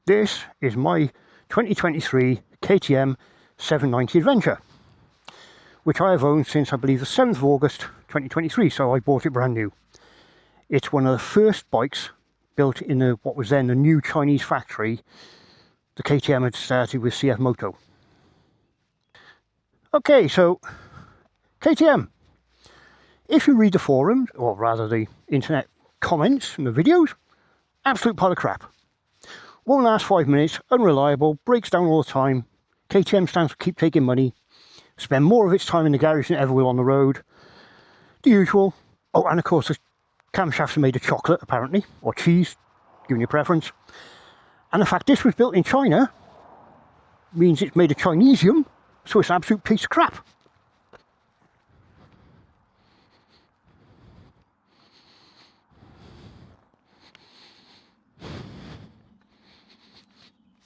This is my 2023 KTM 790 Adventure, which I have owned since I believe the 7th of August 2023, so I bought it brand new. It's one of the first bikes built in what was then the new Chinese factory the KTM had started with CF Moto. Okay, so KTM. If you read the forums, or rather the internet comments and the videos, absolute pile of crap. Won't last 5 minutes, unreliable, breaks down all the time. KTM stands to keep taking money, spend more of its time in the garage than ever will on the road. The usual. Oh, and of course the camshafts are made of chocolate, apparently, or cheese, giving you a preference. And the fact this was built in China means it's made of Chinesium, so it's an absolute piece of crap.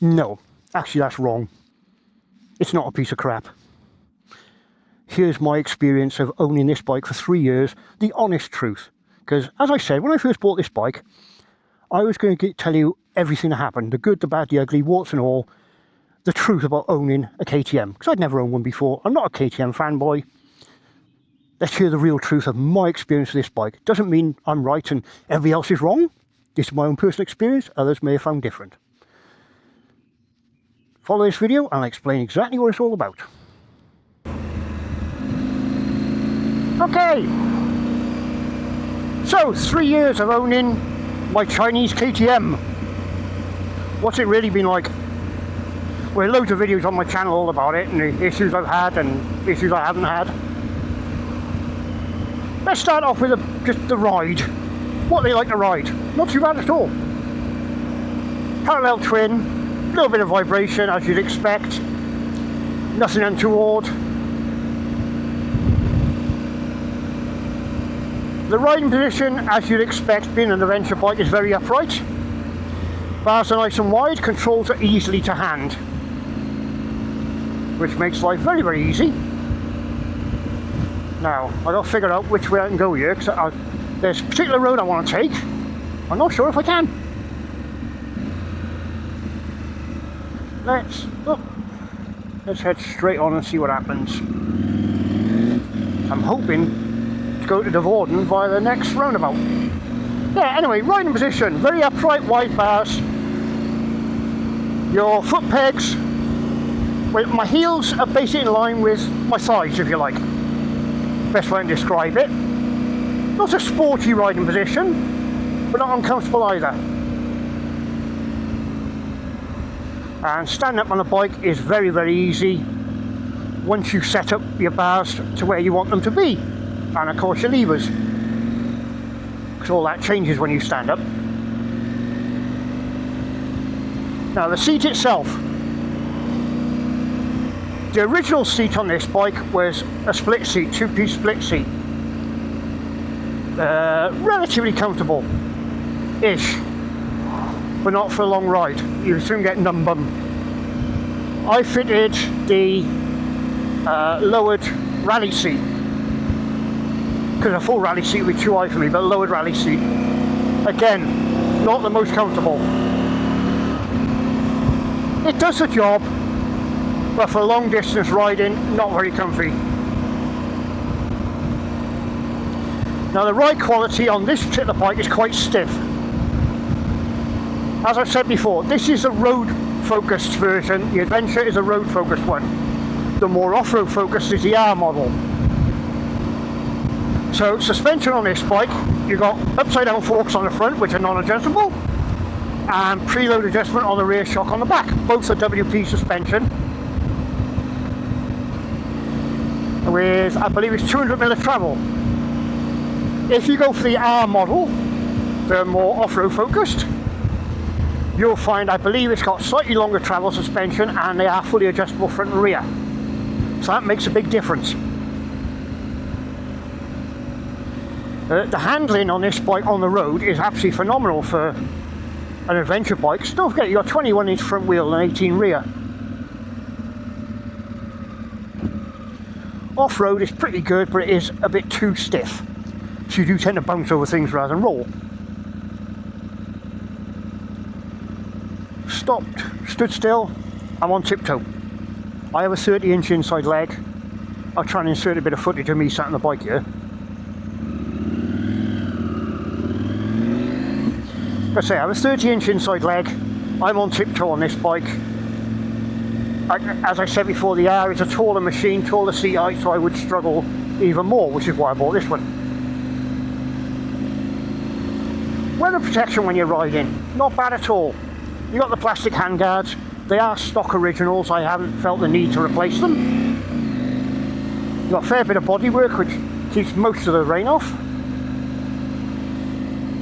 No, actually that's wrong. It's not a piece of crap. Here's my experience of owning this bike for 3 years, the honest truth. Because as I said, when I first bought this bike, I was going to tell you everything that happened, the good, the bad, the ugly, warts and all, the truth about owning a KTM. Because I'd never owned one before, I'm not a KTM fanboy. Let's hear the real truth of my experience with this bike. Doesn't mean I'm right and everybody else is wrong. This is my own personal experience, others may have found different. Follow this video and I'll explain exactly what it's all about. Okay, so 3 years of owning my Chinese KTM. What's it really been like? Well, loads of videos on my channel all about it and the issues I've had and issues I haven't had. Let's start off with just the ride. What they like to ride. Not too bad at all. Parallel twin. A little bit of vibration as you'd expect, nothing untoward. The riding position, as you'd expect, being an adventure bike, is very upright. Bars are nice and wide, controls are easily to hand, which makes life very, very easy. Now, I've got to figure out which way I can go here, because there's a particular road I want to take. I'm not sure if I can. Let's head straight on and see what happens. I'm hoping to go to Devorden via the next roundabout. Yeah, anyway, riding position, very upright, wide bars. Your foot pegs, well, my heels are basically in line with my thighs, if you like. Best way to describe it. Not a sporty riding position, but not uncomfortable either. And standing up on a bike is very, very easy once you set up your bars to where you want them to be. And of course your levers, because all that changes when you stand up. Now the seat itself. The original seat on this bike was a split seat, two-piece split seat. Relatively comfortable-ish. But not for a long ride. You soon get numb bum. I fitted the lowered rally seat, because a full rally seat would be too high for me, but a lowered rally seat, again, not the most comfortable. It does the job, but for long distance riding, not very comfy. Now the ride quality on this particular bike is quite stiff. As I've said before, this is a road-focused version. The Adventure is a road-focused one. The more off-road focused is the R model. So, suspension on this bike, you've got upside-down forks on the front, which are non-adjustable, and preload adjustment on the rear shock on the back. Both are WP suspension. With, I believe it's 200mm of travel. If you go for the R model, the more off-road focused, you'll find, I believe it's got slightly longer travel suspension and they are fully adjustable front and rear. So that makes a big difference. The handling on this bike on the road is absolutely phenomenal for an adventure bike. So don't forget, you've got 21-inch front wheel and 18 rear. Off-road is pretty good, but it is a bit too stiff. So you do tend to bounce over things rather than roll. stopped, stood still, I'm on tiptoe. I have a 30-inch inside leg. I'll try and insert a bit of footage of me sat on the bike here. Let's say I have a 30-inch inside leg. I'm on tiptoe on this bike. As I said before, the R is a taller machine, taller seat height, so I would struggle even more, which is why I bought this one. Weather protection when you're riding, not bad at all. You got the plastic handguards. They are stock originals. I haven't felt the need to replace them. You've got a fair bit of bodywork, which keeps most of the rain off.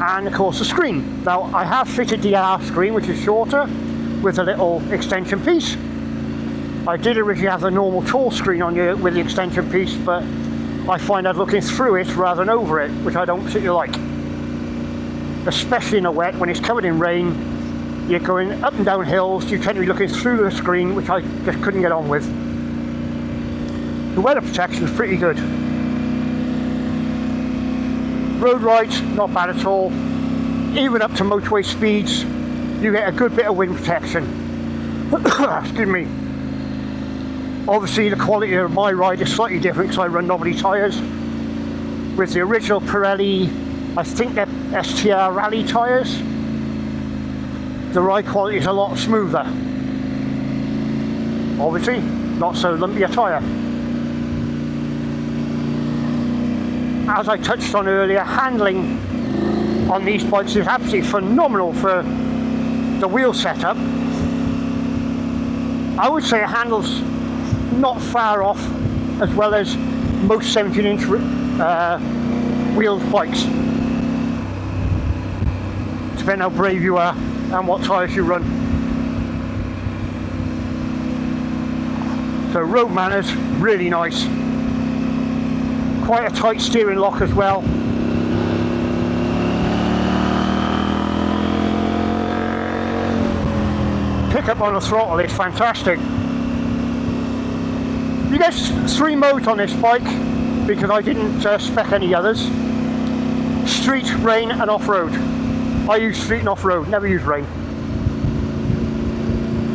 And of course the screen. Now I have fitted the R screen, which is shorter, with a little extension piece. I did originally have the normal tall screen on here with the extension piece, but I find that looking through it rather than over it, which I don't particularly like. Especially in the wet, when it's covered in rain, you're going up and down hills, you tend to be looking through the screen, which I just couldn't get on with. The weather protection is pretty good. Road rides, not bad at all. Even up to motorway speeds, you get a good bit of wind protection. Excuse me. Obviously the quality of my ride is slightly different because I run novelty tyres. With the original Pirelli, I think they're STR rally tyres, the ride quality is a lot smoother. Obviously, not so lumpy a tyre. As I touched on earlier, handling on these bikes is absolutely phenomenal for the wheel setup. I would say it handles not far off as well as most 17-inch wheeled bikes, depending how brave you are and what tyres you run. So road manners, really nice. Quite a tight steering lock as well. Pickup on the throttle is fantastic. You get 3 modes on this bike because I didn't spec any others. Street, rain and off-road. I use street and off-road, never use rain.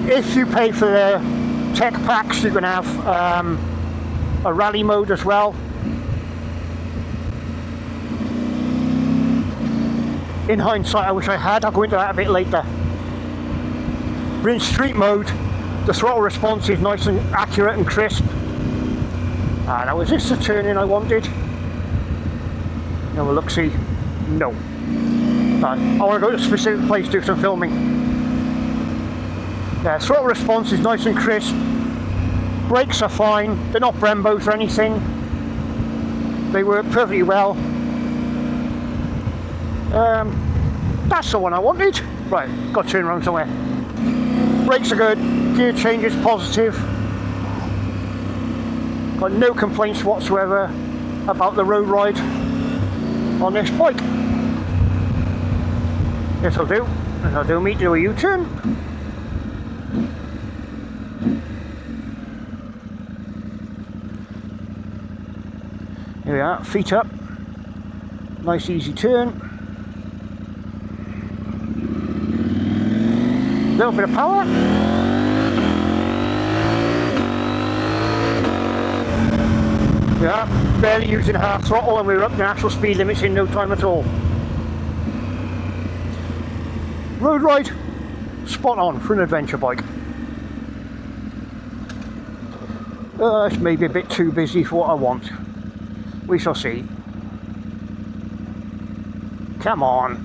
If you pay for the tech packs, you can have a rally mode as well. In hindsight, I wish I had. I'll go into that a bit later. We're in street mode. The throttle response is nice and accurate and crisp. Now is this the turn-in I wanted? No, look-see. No. Right, I want to go to a specific place to do some filming. Yeah, throttle response is nice and crisp. Brakes are fine. They're not Brembos or anything. They work perfectly well. That's the one I wanted. Right, got to turn around somewhere. Brakes are good. Gear change is positive. Got no complaints whatsoever about the road ride on this bike. This'll do. This'll do me to do a U-turn. Here we are, feet up. Nice easy turn. Little bit of power. Yeah, barely using half throttle and we were up to national speed limits in no time at all. Road ride, spot on for an adventure bike. It's maybe a bit too busy for what I want. We shall see. Come on.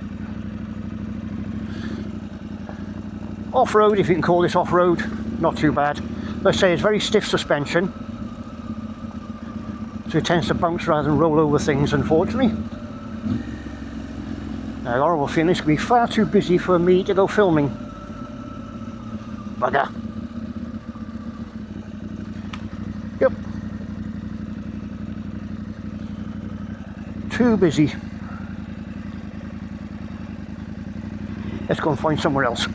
Off-road, if you can call this off-road, not too bad. Let's say it's very stiff suspension, so it tends to bounce rather than roll over things, unfortunately. Now, Laura will feel this will be far too busy for me to go filming. Bugger. Yep. Too busy. Let's go and find somewhere else.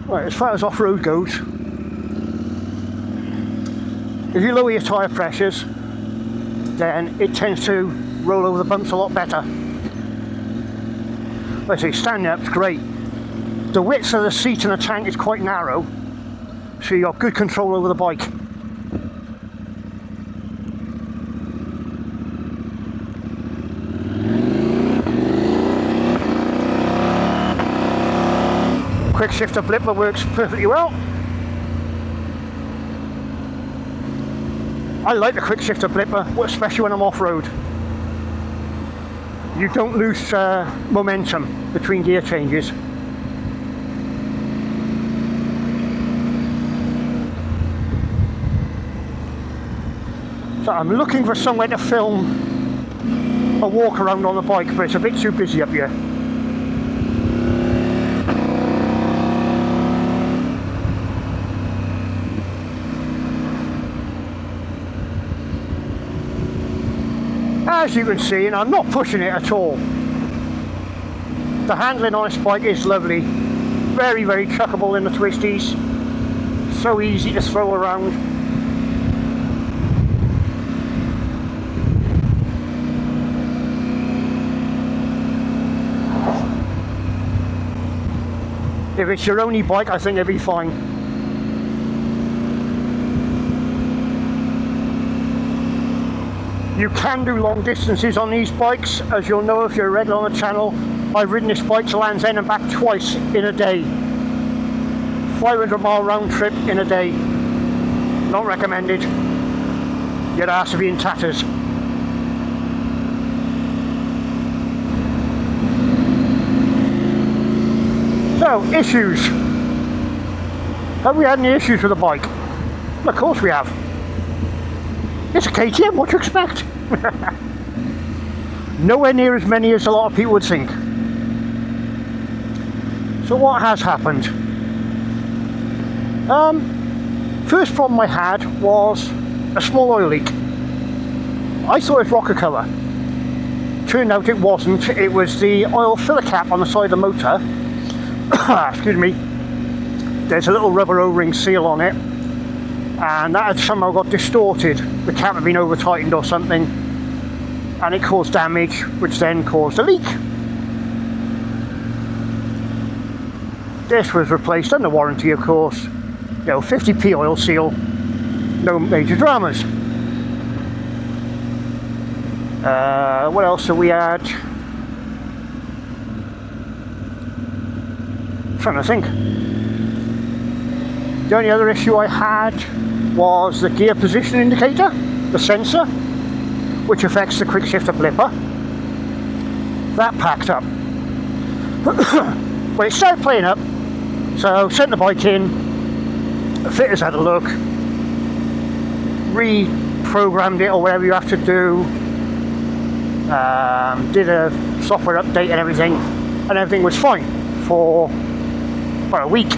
Right, as far as off-road goes, if you lower your tyre pressures, then it tends to roll over the bumps a lot better. Like I say, standing up's great. The width of the seat and the tank is quite narrow, so you've got good control over the bike. Quick shifter blipper works perfectly well. I like the quick shifter blipper, especially when I'm off-road. You don't lose momentum between gear changes. So I'm looking for somewhere to film a walk around on the bike, but it's a bit too busy up here. As you can see, and I'm not pushing it at all, the handling on this bike is lovely. Very, very chuckable in the twisties. So easy to throw around. If it's your only bike, I think it'll be fine. You can do long distances on these bikes, as you'll know if you're regular on the channel. I've ridden this bike to Land's End and back twice in a day. 500-mile round trip in a day. Not recommended. Your ass will be in tatters. So, issues. Have we had any issues with the bike? Well, of course we have. It's a KTM, what do you expect? Nowhere near as many as a lot of people would think. So what has happened? First problem I had was a small oil leak. I thought it was rocker cover. Turned out it wasn't. It was the oil filler cap on the side of the motor. Excuse me. There's a little rubber O-ring seal on it, and that had somehow got distorted. The cap had been over tightened or something, and it caused damage, which then caused a leak. This was replaced under warranty, of course. You know, 50p oil seal, no major dramas. What else have we had? Trying to think. The only other issue I had was the gear position indicator, the sensor, which affects the quick shifter blipper. That packed up. But it started playing up, so sent the bike in, the fitters had a look, reprogrammed it or whatever you have to do, did a software update and everything was fine for about a week.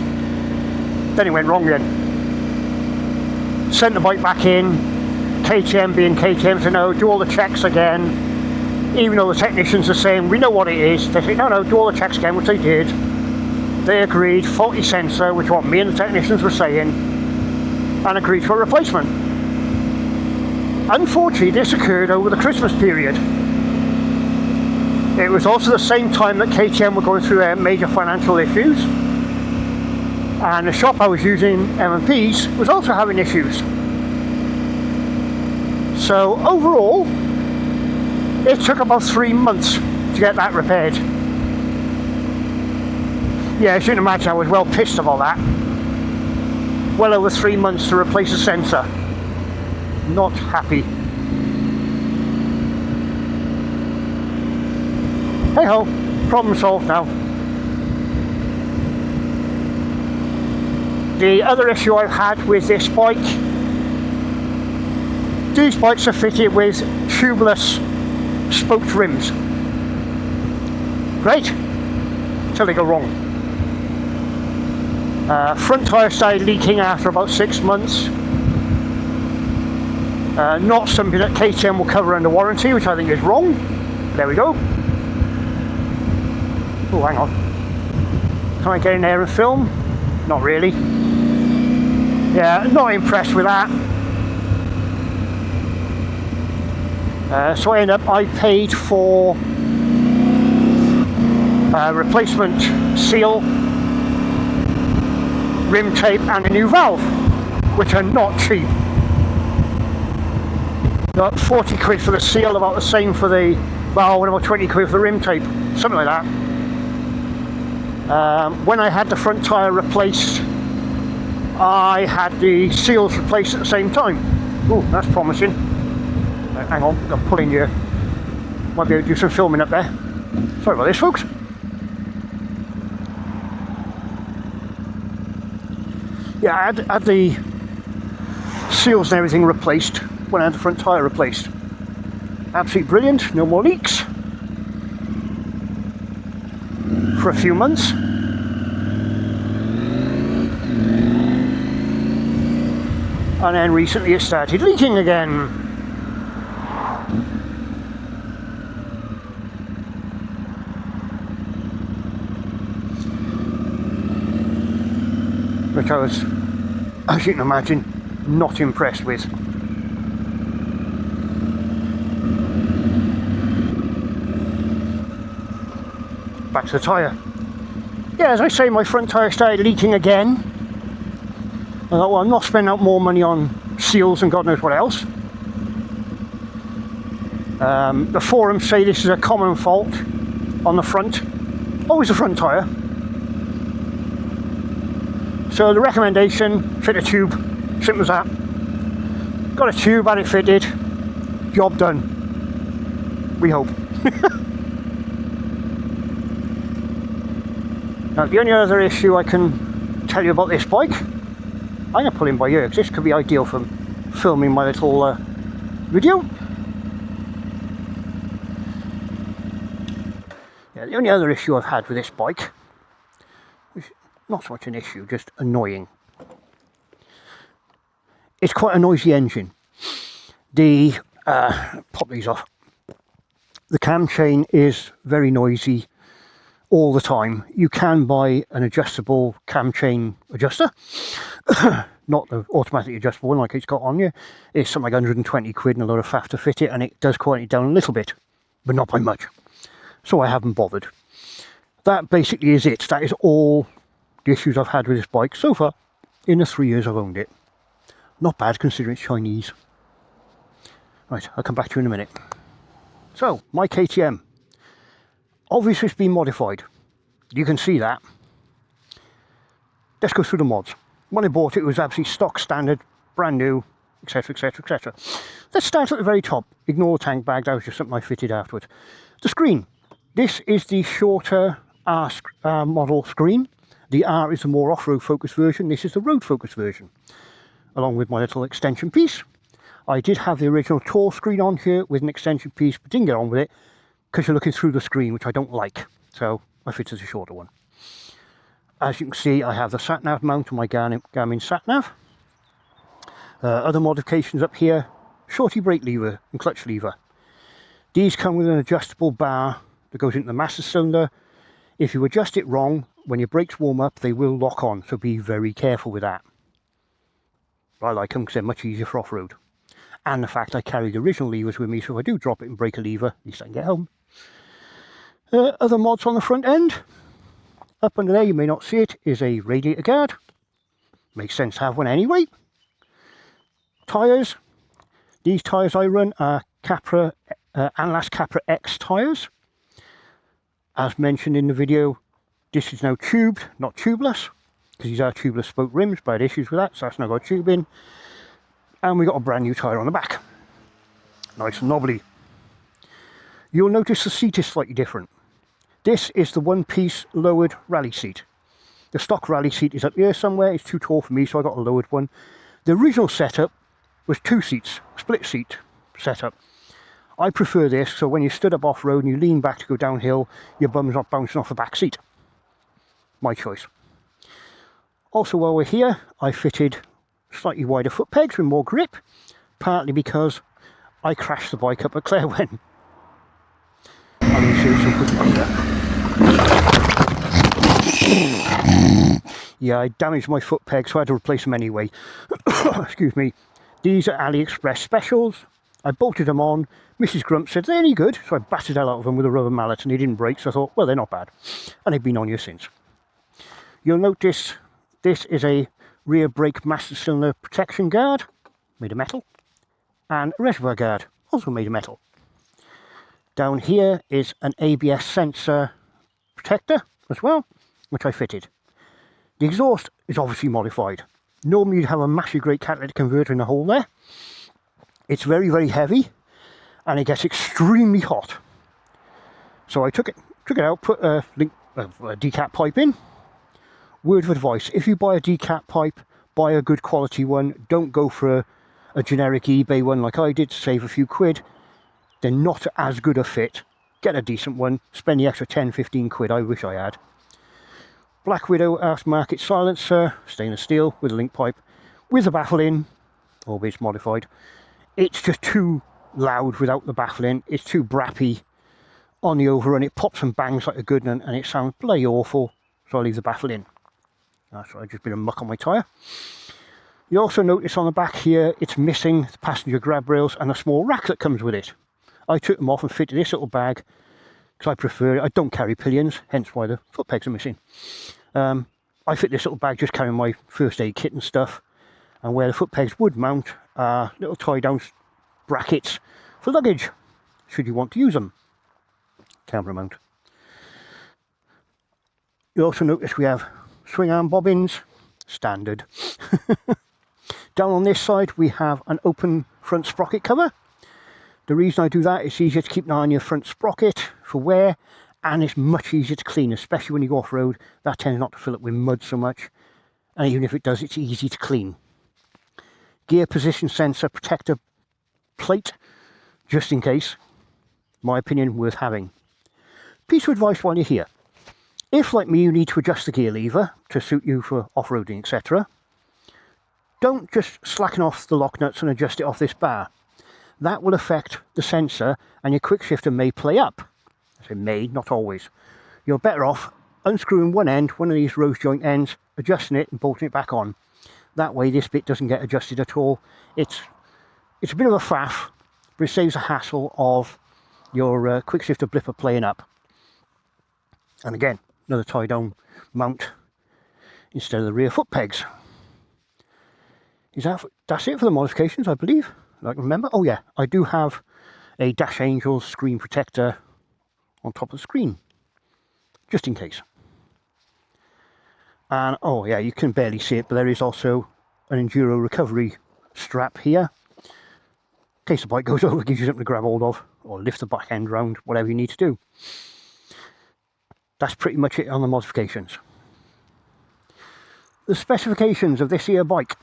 Then it went wrong again. Sent the bike back in, KTM being KTM said no, do all the checks again, even though the technicians are saying we know what it is. They say no, do all the checks again, which they did. They agreed, faulty sensor, which what me and the technicians were saying, and agreed for a replacement. Unfortunately, this occurred over the Christmas period. It was also the same time that KTM were going through major financial issues, and the shop I was using, M&P's, was also having issues. So overall, it took about 3 months to get that repaired. Yeah, as you can imagine, I was well pissed about that. Well over 3 months to replace a sensor. Not happy. Hey ho, problem solved now. The other issue I've had with this bike, these bikes are fitted with tubeless spoked rims. Great, till they go wrong. Front tyre started leaking after about 6 months. Not something that KTM will cover under warranty, which I think is wrong. There we go. Oh, hang on. Can I get in there and film? Not really. Yeah, not impressed with that. So I paid for replacement seal, rim tape and a new valve, which are not cheap. About 40 quid for the seal, about the same for the valve, and about 20 quid for the rim tape, something like that. When I had the front tyre replaced, I had the seals replaced at the same time. Oh, that's promising. Hang on, I'm pulling you. Might be able to do some filming up there. Sorry about this, folks. Yeah, I had the seals and everything replaced when I had the front tyre replaced. Absolutely brilliant, no more leaks for a few months. And then recently it started leaking again. Which I was, as you can imagine, not impressed with. Back to the tyre. Yeah, as I say, my front tyre started leaking again. I thought, well, I'm not spending out more money on seals and God knows what else. The forums say this is a common fault on the front. Always the front tyre. So the recommendation, fit a tube, simple as that. Got a tube, had it fitted, job done. We hope. Now the only other issue I can tell you about this bike, I'm going to pull in by ear because this could be ideal for filming my little video. Yeah, the only other issue I've had with this bike, which is not so much an issue, just annoying. It's quite a noisy engine. The pop these off. The cam chain is very noisy all the time. You can buy an adjustable cam chain adjuster, not the automatically adjustable one like it's got on you. It's something like 120 quid and a lot of faff to fit it, and it does quiet it down a little bit, but not by much. So I haven't bothered. That basically is it. That is all the issues I've had with this bike so far in the 3 years I've owned it. Not bad considering it's Chinese. Right, I'll come back to you in a minute. So, my KTM. Obviously it's been modified. You can see that. Let's go through the mods. When I bought it, it was absolutely stock standard, brand new, etc, etc, etc. Let's start at the very top. Ignore the tank bag, that was just something I fitted afterwards. The screen. This is the shorter R model screen. The R is the more off-road focused version. This is the road focused version, along with my little extension piece. I did have the original tall screen on here with an extension piece, but didn't get on with it because you're looking through the screen, which I don't like. So I fitted a shorter one. As you can see, I have the sat-nav mount on my Garmin sat-nav. Other modifications up here, shorty brake lever and clutch lever. These come with an adjustable bar that goes into the master cylinder. If you adjust it wrong, when your brakes warm up, they will lock on, so be very careful with that. I like them because they're much easier for off-road. And the fact I carry the original levers with me, so if I do drop it and break a lever, at least I can get home. Other mods on the front end. Up under there, you may not see it, is a radiator guard. Makes sense to have one anyway. Tyres. These tyres I run are Capra, Anlas Capra X tyres. As mentioned in the video, this is now tubed, not tubeless, because these are tubeless spoke rims, but I had issues with that, so that's now got a tube in. And we got a brand new tyre on the back. Nice and knobbly. You'll notice the seat is slightly different. This is the one-piece lowered rally seat. The stock rally seat is up here somewhere. It's too tall for me, so I got a lowered one. The original setup was 2 seats, split seat setup. I prefer this, so when you stood up off-road and you lean back to go downhill, your bum's not bouncing off the back seat. My choice. Also, while we're here, I fitted slightly wider foot pegs with more grip, partly because I crashed the bike up at Clarewen. I'm going to show you some footage of that. Yeah, I damaged my foot peg, so I had to replace them anyway. Excuse me. These are AliExpress specials. I bolted them on. Mrs. Grump said, "They're any good?" So I battered the hell out of them with a rubber mallet and they didn't break. So I thought, well, they're not bad. And they've been on here since. You'll notice this is a rear brake master cylinder protection guard, made of metal, and a reservoir guard, also made of metal. Down here is an ABS sensor protector as well, which I fitted. The exhaust is obviously modified. Normally you'd have a massive great catalytic converter in the hole there. It's very, very heavy and it gets extremely hot. So I took it out, put a decap pipe in. Word of advice, if you buy a decap pipe, buy a good quality one. Don't go for a generic eBay one like I did to save a few quid. They're not as good a fit. Get a decent one, spend the extra 10-15 quid, I wish I had. Black Widow aftermarket silencer, stainless steel with a link pipe, with the baffle in, albeit modified. It's just too loud without the baffle in. It's too brappy on the overrun. It pops and bangs like a good one and it sounds bloody awful, so I leave the baffle in. That's right, just a bit of muck on my tyre. You also notice on the back here, it's missing the passenger grab rails and a small rack that comes with it. I took them off and fitted this little bag because I prefer it. I don't carry pillions, hence why the foot pegs are missing. I fit this little bag just carrying my first aid kit and stuff, and where the foot pegs would mount are little tie down brackets for luggage, should you want to use them. Camera mount. You also notice we have swing arm bobbins, standard. Down on this side we have an open front sprocket cover. The reason I do that, it's easier to keep an eye on your front sprocket for wear, and it's much easier to clean, especially when you go off-road. That tends not to fill up with mud so much, and even if it does, it's easy to clean. Gear position sensor protector plate, just in case. My opinion, worth having. Piece of advice while you're here. If, like me, you need to adjust the gear lever to suit you for off-roading, etc., don't just slacken off the lock nuts and adjust it off this bar. That will affect the sensor and your quick shifter may play up. I say may, not always. You're better off unscrewing one end, one of these rose joint ends, adjusting it and bolting it back on. That way this bit doesn't get adjusted at all. It's a bit of a faff, but it saves the hassle of your quick shifter blipper playing up. And again, another tie down mount instead of the rear foot pegs. That's it for the modifications, I believe. I can remember. Oh yeah, I do have a Dash Angels screen protector on top of the screen, just in case. And oh yeah, you can barely see it, but there is also an enduro recovery strap here. In case the bike goes over, it gives you something to grab hold of, or lift the back end round, whatever you need to do. That's pretty much it on the modifications. The specifications of this here bike.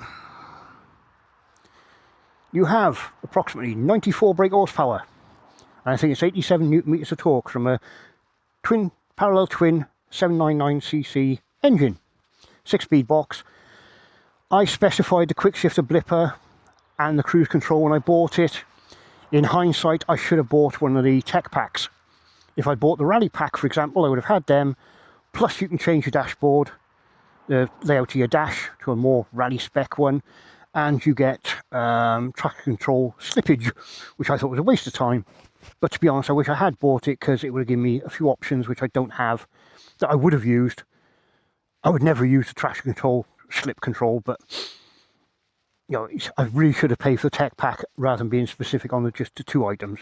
You have approximately 94 brake horsepower, and I think it's 87 Newton meters of torque from a parallel twin 799cc engine, 6-speed box. I specified the quick shifter blipper and the cruise control when I bought it. In hindsight, I should have bought one of the tech packs. If I bought the rally pack, for example, I would have had them. Plus you can change your dashboard, the layout of your dash to a more rally spec one. And you get traction control slippage, which I thought was a waste of time. But to be honest, I wish I had bought it because it would have given me a few options which I don't have that I would have used. I would never use the traction control, slip control, but you know, I really should have paid for the tech pack rather than being specific on just the two items.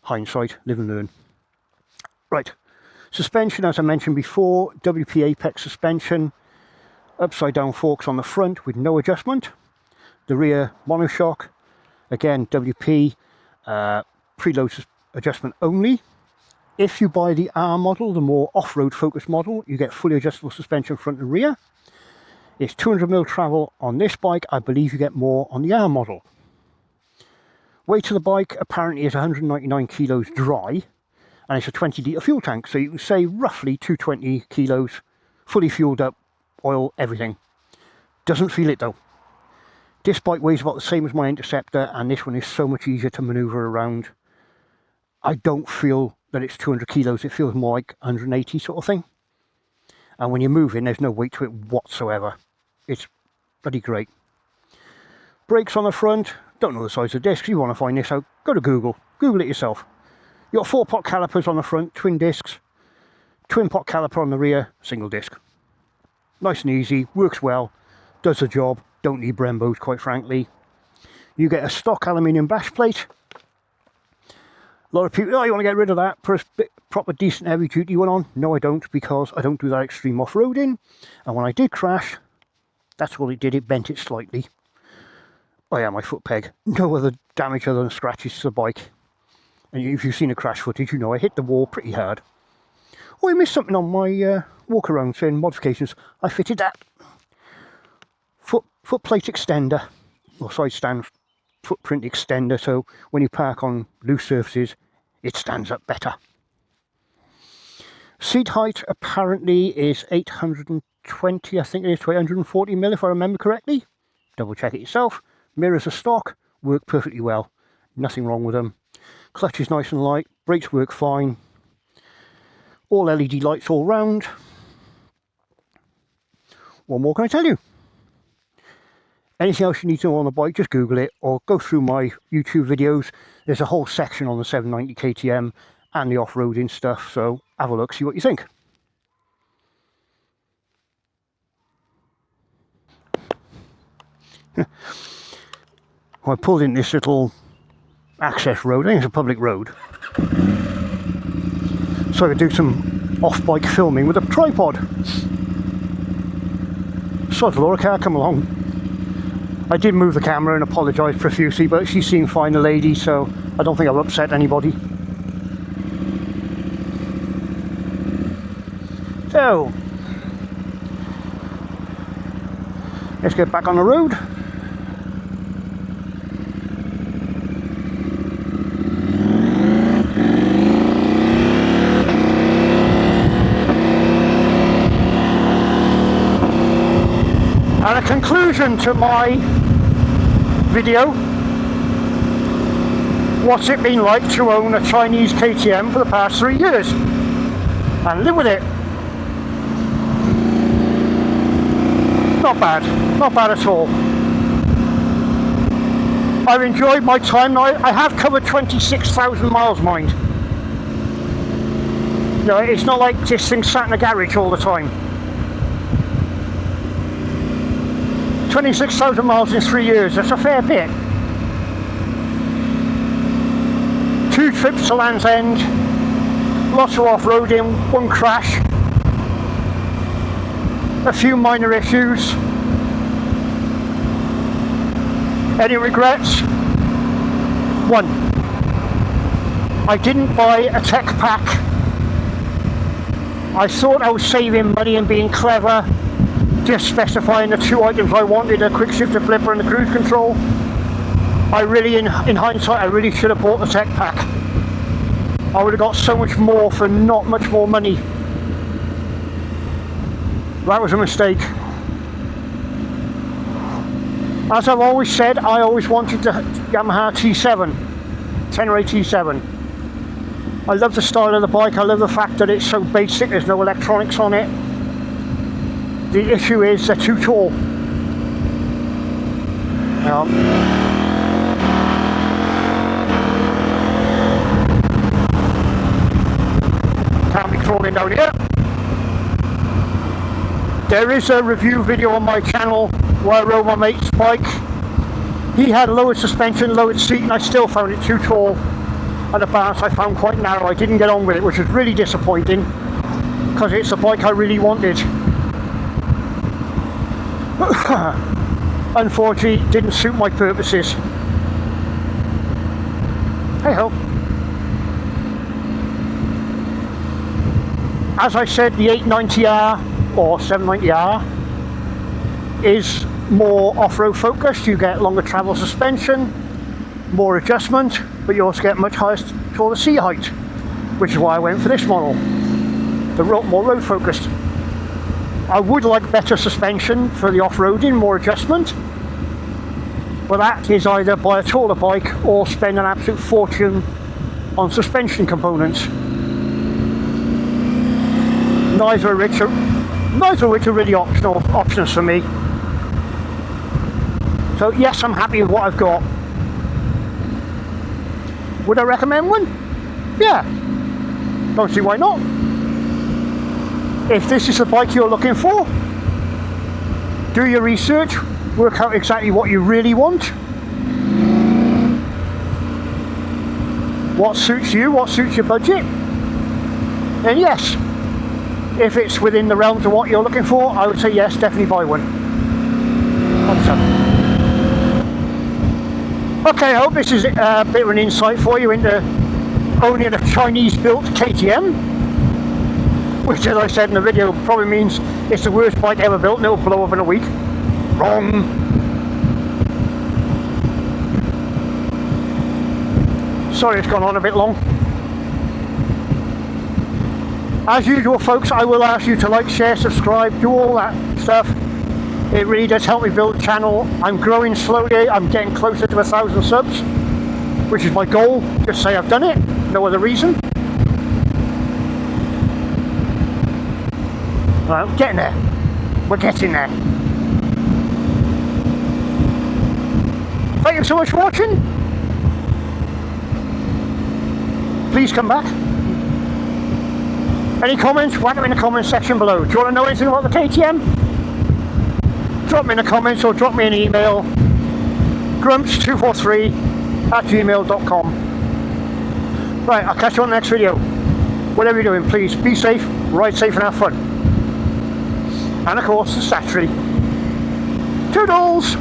Hindsight, live and learn. Right, suspension, as I mentioned before, WP Apex suspension. Upside down forks on the front with no adjustment. The rear monoshock, again WP, preload adjustment only. If you buy the R model, the more off-road focused model, you get fully adjustable suspension front and rear. It's 200mm travel on this bike. I believe you get more on the R model. Weight of the bike apparently is 199 kilos dry, and it's a 20-litre fuel tank, so you can say roughly 220 kilos, fully fueled up, oil, everything. Doesn't feel it though. This bike weighs about the same as my Interceptor, and this one is so much easier to manoeuvre around. I don't feel that it's 200 kilos, it feels more like 180 sort of thing. And when you're moving, there's no weight to it whatsoever. It's bloody great. Brakes on the front, don't know the size of the discs, you want to find this out, go to Google it yourself. You've got 4-pot calipers on the front, twin discs, twin pot caliper on the rear, single disc. Nice and easy, works well, does the job, don't need Brembos quite frankly. You get a stock aluminium bash plate. A lot of people, oh, you want to get rid of that, put a proper decent heavy duty one on. No, I don't, because I don't do that extreme off-roading. And when I did crash, that's all it did, it bent it slightly. Oh yeah, my foot peg. No other damage other than scratches to the bike. And if you've seen the crash footage, you know I hit the wall pretty hard. Oh, I missed something on my walk around saying modifications. I fitted that foot plate extender, or side stand footprint extender, so when you park on loose surfaces, it stands up better. Seat height apparently is 820, I think it is, to 840 mil if I remember correctly. Double check it yourself. Mirrors are stock, work perfectly well. Nothing wrong with them. Clutch is nice and light, brakes work fine. All LED lights all round. What more can I tell you? Anything else you need to know on the bike, just Google it or go through my YouTube videos. There's a whole section on the 790 KTM and the off-roading stuff, so have a look, see what you think. I pulled in this little access road, I think it's a public road, so I could do some off-bike filming with a tripod. Sod law, a car come along. I did move the camera and apologise profusely, but she seemed fine, the lady, so I don't think I've upset anybody. So, let's get back on the road. And a conclusion to my video, what's it been like to own a Chinese KTM for the past 3 years and live with it. Not bad at all. I've enjoyed my time. I have covered 26,000 miles, mind. You know, it's not like this thing sat in a garage all the time. 26,000 miles in 3 years, that's a fair bit. 2 trips to Land's End, lots of off-roading, 1 crash, a few minor issues. Any regrets? 1. I didn't buy a tech pack. I thought I was saving money and being clever, just specifying the 2 items I wanted, a quick shifter flipper and the cruise control. I really, in hindsight, I really should have bought the tech pack. I would have got so much more for not much more money. That was a mistake. As I've always said, I always wanted the Yamaha T7, 10-ray T7. I love the style of the bike, I love the fact that it's so basic, there's no electronics on it. The issue is they're too tall. Can't be crawling down here. There is a review video on my channel where I rode my mate's bike. He had lowered suspension, lowered seat, and I still found it too tall. And the balance I found quite narrow. I didn't get on with it, which was really disappointing because it's a bike I really wanted. Unfortunately, it didn't suit my purposes. Hey ho. As I said, the 890R or 790R is more off-road focused. You get longer travel suspension, more adjustment, but you also get much higher taller seat height, which is why I went for this model, the more road focused. I would like better suspension for the off-roading, more adjustment, but that is either buy a taller bike or spend an absolute fortune on suspension components. Neither of which are really options for me. So yes, I'm happy with what I've got. Would I recommend one? Yeah. Don't see why not. If this is the bike you're looking for, do your research, work out exactly what you really want, what suits you, what suits your budget, and yes, if it's within the realms of what you're looking for, I would say yes, definitely buy one. Okay, I hope this is a bit of an insight for you into owning a Chinese-built KTM, which, as I said in the video, probably means it's the worst bike ever built and it'll blow up in a week. Wrong. Sorry it's gone on a bit long. As usual, folks, I will ask you to like, share, subscribe, do all that stuff. It really does help me build the channel. I'm growing slowly. I'm getting closer to 1,000 subs, which is my goal. Just say I've done it. No other reason. Right, we're getting there. We're getting there. Thank you so much for watching. Please come back. Any comments? Whack them in the comment section below. Do you want to know anything about the KTM? Drop me in the comments or drop me an email. grumps243@gmail.com. Right, I'll catch you on the next video. Whatever you're doing, please be safe, ride safe and have fun. And of course, the Satry. Toodles!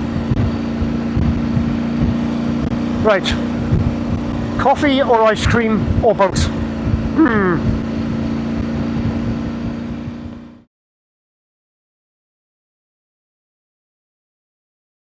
Right. Coffee or ice cream or both?